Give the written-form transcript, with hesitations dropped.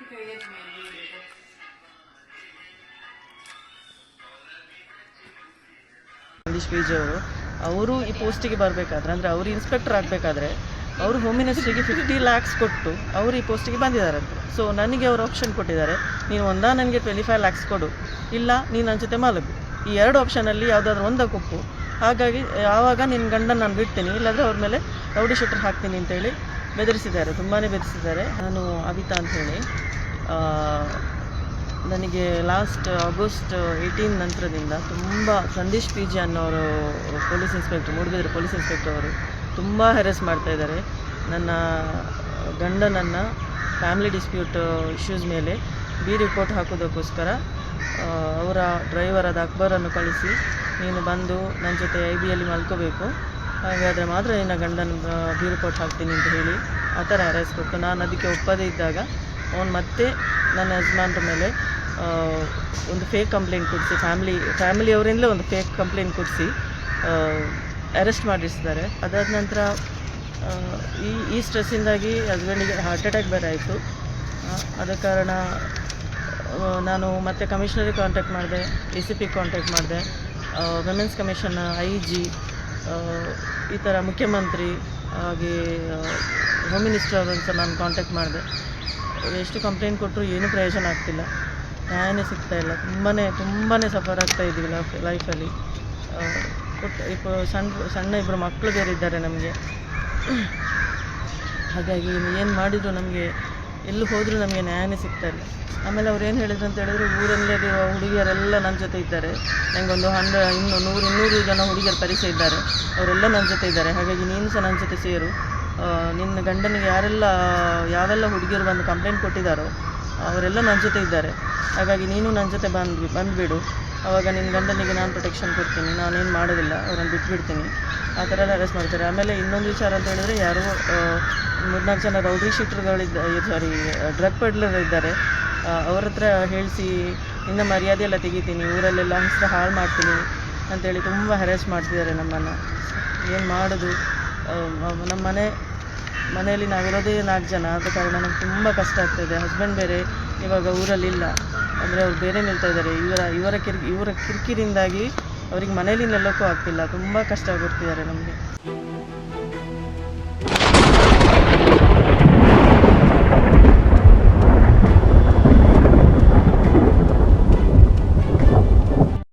Sandesh P G ಅವರು ಈ ಪೋಸ್ಟಿಗೆ ಬರಬೇಕಾದ್ರೆ, ಅಂದರೆ ಅವರು ಇನ್ಸ್ಪೆಕ್ಟರ್ ಆಗಬೇಕಾದ್ರೆ ಅವರು ಹೋಮ್ ಮಿನಿಸ್ಟ್ರಿಗೆ 50 lakhs ಕೊಟ್ಟು ಅವರು ಈ ಪೋಸ್ಟಿಗೆ ಬಂದಿದ್ದಾರಂತೆ. ಸೊ ನನಗೆ ಅವರು ಆಪ್ಷನ್ ಕೊಟ್ಟಿದ್ದಾರೆ, ನೀನು ನನಗೆ 25 lakhs ಕೊಡು, ಇಲ್ಲ ನೀನು ನನ್ನ ಜೊತೆ ಮಲಗು. ಈ 2 ಆಪ್ಷನಲ್ಲಿ ಯಾವುದಾದ್ರೂ ಒಂದಕ್ಕೆ ಒಪ್ಪು. ಹಾಗಾಗಿ ಆವಾಗ ನಿನ್ನ ಗಂಡನ ನಾನು ಬಿಡ್ತೀನಿ, ಇಲ್ಲಾಂದರೆ ಅವ್ರ ಮೇಲೆ ರೌಡಿ ಶೀಟರ್ ಹಾಕ್ತೀನಿ ಅಂತೇಳಿ ಬೆದರಿಸಿದ್ದಾರೆ, ತುಂಬಾ ಬೆದರಿಸಿದ್ದಾರೆ. ನಾನು ಅವಿತಾ ಅಂಥೇಳಿ, ನನಗೆ ಲಾಸ್ಟ್ August 18 ನಂತರದಿಂದ ತುಂಬ ಸಂದೇಶ್ ಪಿ ಜಿ ಅನ್ನೋರು police inspector, Moodbidri police inspector ಅವರು ತುಂಬ ಹೆರೆಸ್ ಮಾಡ್ತಾಯಿದ್ದಾರೆ. ನನ್ನ ಗಂಡನನ್ನು ಫ್ಯಾಮಿಲಿ ಡಿಸ್ಪ್ಯೂಟ್ ಇಶ್ಯೂಸ್ ಮೇಲೆ ರಿಪೋರ್ಟ್ ಹಾಕೋದಕ್ಕೋಸ್ಕರ ಅವರ ಡ್ರೈವರ್ ಆದ ಅಕ್ಬರನ್ನು ಕಳಿಸಿ, ನೀನು ಬಂದು ನನ್ನ ಜೊತೆ IBಯಲ್ಲಿ ಮಲ್ಕೋಬೇಕು, ಹಾಗಾದರೆ ಮಾತ್ರ ನಿನ್ನ ಗಂಡನ ರಿಪೋರ್ಟ್ ಹಾಕ್ತೀನಿ ಅಂತ ಹೇಳಿ ಆ ಥರ ಹೆರೆಸ್ ಕೊಟ್ಟು, ನಾನು ಅದಕ್ಕೆ ಒಪ್ಪದೇ ಇದ್ದಾಗ ಅವನು ಮತ್ತೆ ನನ್ನ ಯಜಮಾನ್ರ ಮೇಲೆ ಒಂದು ಫೇಕ್ ಕಂಪ್ಲೇಂಟ್ ಕೊಡಿಸಿ, ಫ್ಯಾಮಿಲಿಯವರಿಂದಲೇ ಒಂದು ಫೇಕ್ ಕಂಪ್ಲೇಂಟ್ ಕೊಡಿಸಿ ಅರೆಸ್ಟ್ ಮಾಡಿಸಿದ್ದಾರೆ. ಅದಾದ ನಂತರ ಈ ಸ್ಟ್ರೆಸ್ಸಿಂದಾಗಿ ಹಸ್ಬೆಂಡಿಗೆ ಹಾರ್ಟ್ ಅಟ್ಯಾಕ್ ಬೇರೆ ಆಯಿತು. ಆದ ಕಾರಣ ನಾನು ಮತ್ತೆ ಕಮಿಷನರಿಗೆ ಕಾಂಟ್ಯಾಕ್ಟ್ ಮಾಡಿದೆ, ACP ಕಾಂಟ್ಯಾಕ್ಟ್ ಮಾಡಿದೆ, ವಿಮೆನ್ಸ್ ಕಮಿಷನ್, IG, ಈ ಥರ ಮುಖ್ಯಮಂತ್ರಿ, ಹಾಗೆ ಹೋಮ್ ಮಿನಿಸ್ಟರ್ ಅವರನ್ನು ಸಹ ನಾನು ಕಾಂಟ್ಯಾಕ್ಟ್ ಮಾಡಿದೆ. ಎಷ್ಟು ಕಂಪ್ಲೇಂಟ್ ಕೊಟ್ಟರು ಏನೂ ಪ್ರಯೋಜನ ಆಗ್ತಿಲ್ಲ, ನ್ಯಾಯನೇ ಸಿಗ್ತಾಯಿಲ್ಲ. ತುಂಬಾ ಸಫರ್ ಆಗ್ತಾಯಿದ್ದೀವಿ ಲೈಫಲ್ಲಿ. ಸಣ್ಣ 2 ಮಕ್ಕಳು ಬೇರೆ ಇದ್ದಾರೆ ನಮಗೆ. ಹಾಗಾಗಿ ಏನು ಮಾಡಿದರೂ ನಮಗೆ, ಎಲ್ಲೂ ಹೋದರೂ ನಮಗೆ ನ್ಯಾಯನೇ ಸಿಗ್ತಾಯಿಲ್ಲ. ಆಮೇಲೆ ಅವ್ರು ಏನು ಹೇಳಿದ್ರು ಅಂತ ಹೇಳಿದ್ರೆ, ಊರಲ್ಲಿರುವ ಹುಡುಗಿಯರೆಲ್ಲ ನನ್ನ ಜೊತೆ ಇದ್ದಾರೆ, ನನಗೊಂದು 100-200 ಜನ ಹುಡುಗಿಯರ ಪರಿಚಯ ಇದ್ದಾರೆ, ಅವರೆಲ್ಲ ನನ್ನ ಜೊತೆ ಇದ್ದಾರೆ. ಹಾಗಾಗಿ ನೀನು ಸಹ ನನ್ನ ಜೊತೆ ಸೇರು, ನಿನ್ನ ಗಂಡನಿಗೆ ಯಾವೆಲ್ಲ ಹುಡುಗಿಯರು ಬಂದು ಕಂಪ್ಲೇಂಟ್ ಕೊಟ್ಟಿದ್ದಾರೋ ಅವರೆಲ್ಲ ನನ್ನ ಜೊತೆ ಇದ್ದಾರೆ, ಹಾಗಾಗಿ ನೀನು ನನ್ನ ಜೊತೆ ಬಂದುಬಿಡು, ಆವಾಗ ನಿನ್ನ ಗಂಡನಿಗೆ ನಾನು ಪ್ರೊಟೆಕ್ಷನ್ ಕೊಡ್ತೀನಿ, ನಾನೇನು ಮಾಡೋದಿಲ್ಲ, ಅವರನ್ನು ಬಿಟ್ಬಿಡ್ತೀನಿ. ಆ ಥರ ಎಲ್ಲ ಅರೆಸ್ಟ್ ಮಾಡ್ತಾರೆ. ಆಮೇಲೆ ಇನ್ನೊಂದು ವಿಚಾರ ಅಂತ ಹೇಳಿದ್ರೆ, ಯಾರೋ 3-4 ಜನ ರೌಡಿ ಡ್ರಗ್ ಪೆಡ್ಲರ್ ಇದ್ದಾರೆ, ಅವ್ರ ಹತ್ರ ಹೇಳಿಸಿ ನಿನ್ನ ಮರ್ಯಾದೆ ಎಲ್ಲ ತೆಗಿತೀನಿ, ಊರಲ್ಲೆಲ್ಲ ಹೆಸರು ಹಾಳು ಮಾಡ್ತೀನಿ ಅಂತೇಳಿ ತುಂಬ ಹೆರೆಸ್ ಮಾಡ್ತಿದ್ದಾರೆ ನಮ್ಮನ್ನು. ಏನು ಮಾಡೋದು, ನಮ್ಮ ಮನೆಯಲ್ಲಿ ನಾವಿರೋದೇ 4 ಜನ, ಆದ ಕಾರಣ ನಮ್ಗೆ ತುಂಬ ಕಷ್ಟ ಆಗ್ತಾಯಿದೆ. ಹಸ್ಬೆಂಡ್ ಬೇರೆ ಇವಾಗ ಊರಲ್ಲಿಲ್ಲ, ಅಂದರೆ ಅವ್ರು ಬೇರೆ ನಿಲ್ತಾ ಇದ್ದಾರೆ. ಇವರ ಕಿರಿಕಿರಿಂದಾಗಿ ಅವ್ರಿಗೆ ಮನೇಲಿ ನೆಲ್ಲೋಕ್ಕೂ ಆಗ್ತಿಲ್ಲ, ತುಂಬ ಕಷ್ಟ ಕೊಡ್ತಿದ್ದಾರೆ ನಮಗೆ.